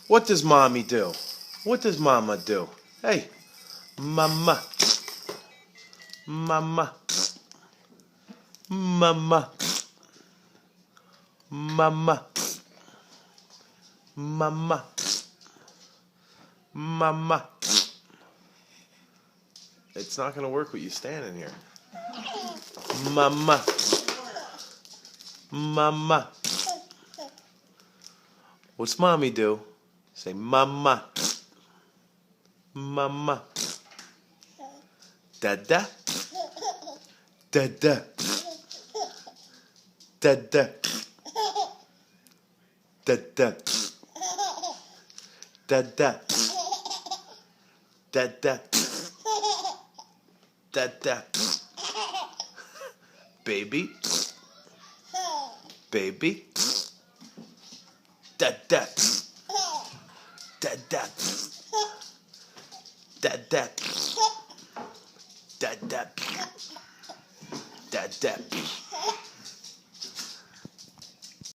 What does mommy do? What does mama do? Hey, mama, mama, mama, mama, mama, mama. It's not gonna work with you standing here. Mama, mama. What's mommy do? Say mama, mama. Dada, dada, dada, dada, dada, dada, dada. Baby, baby, dada, dada, dada, dada, dada.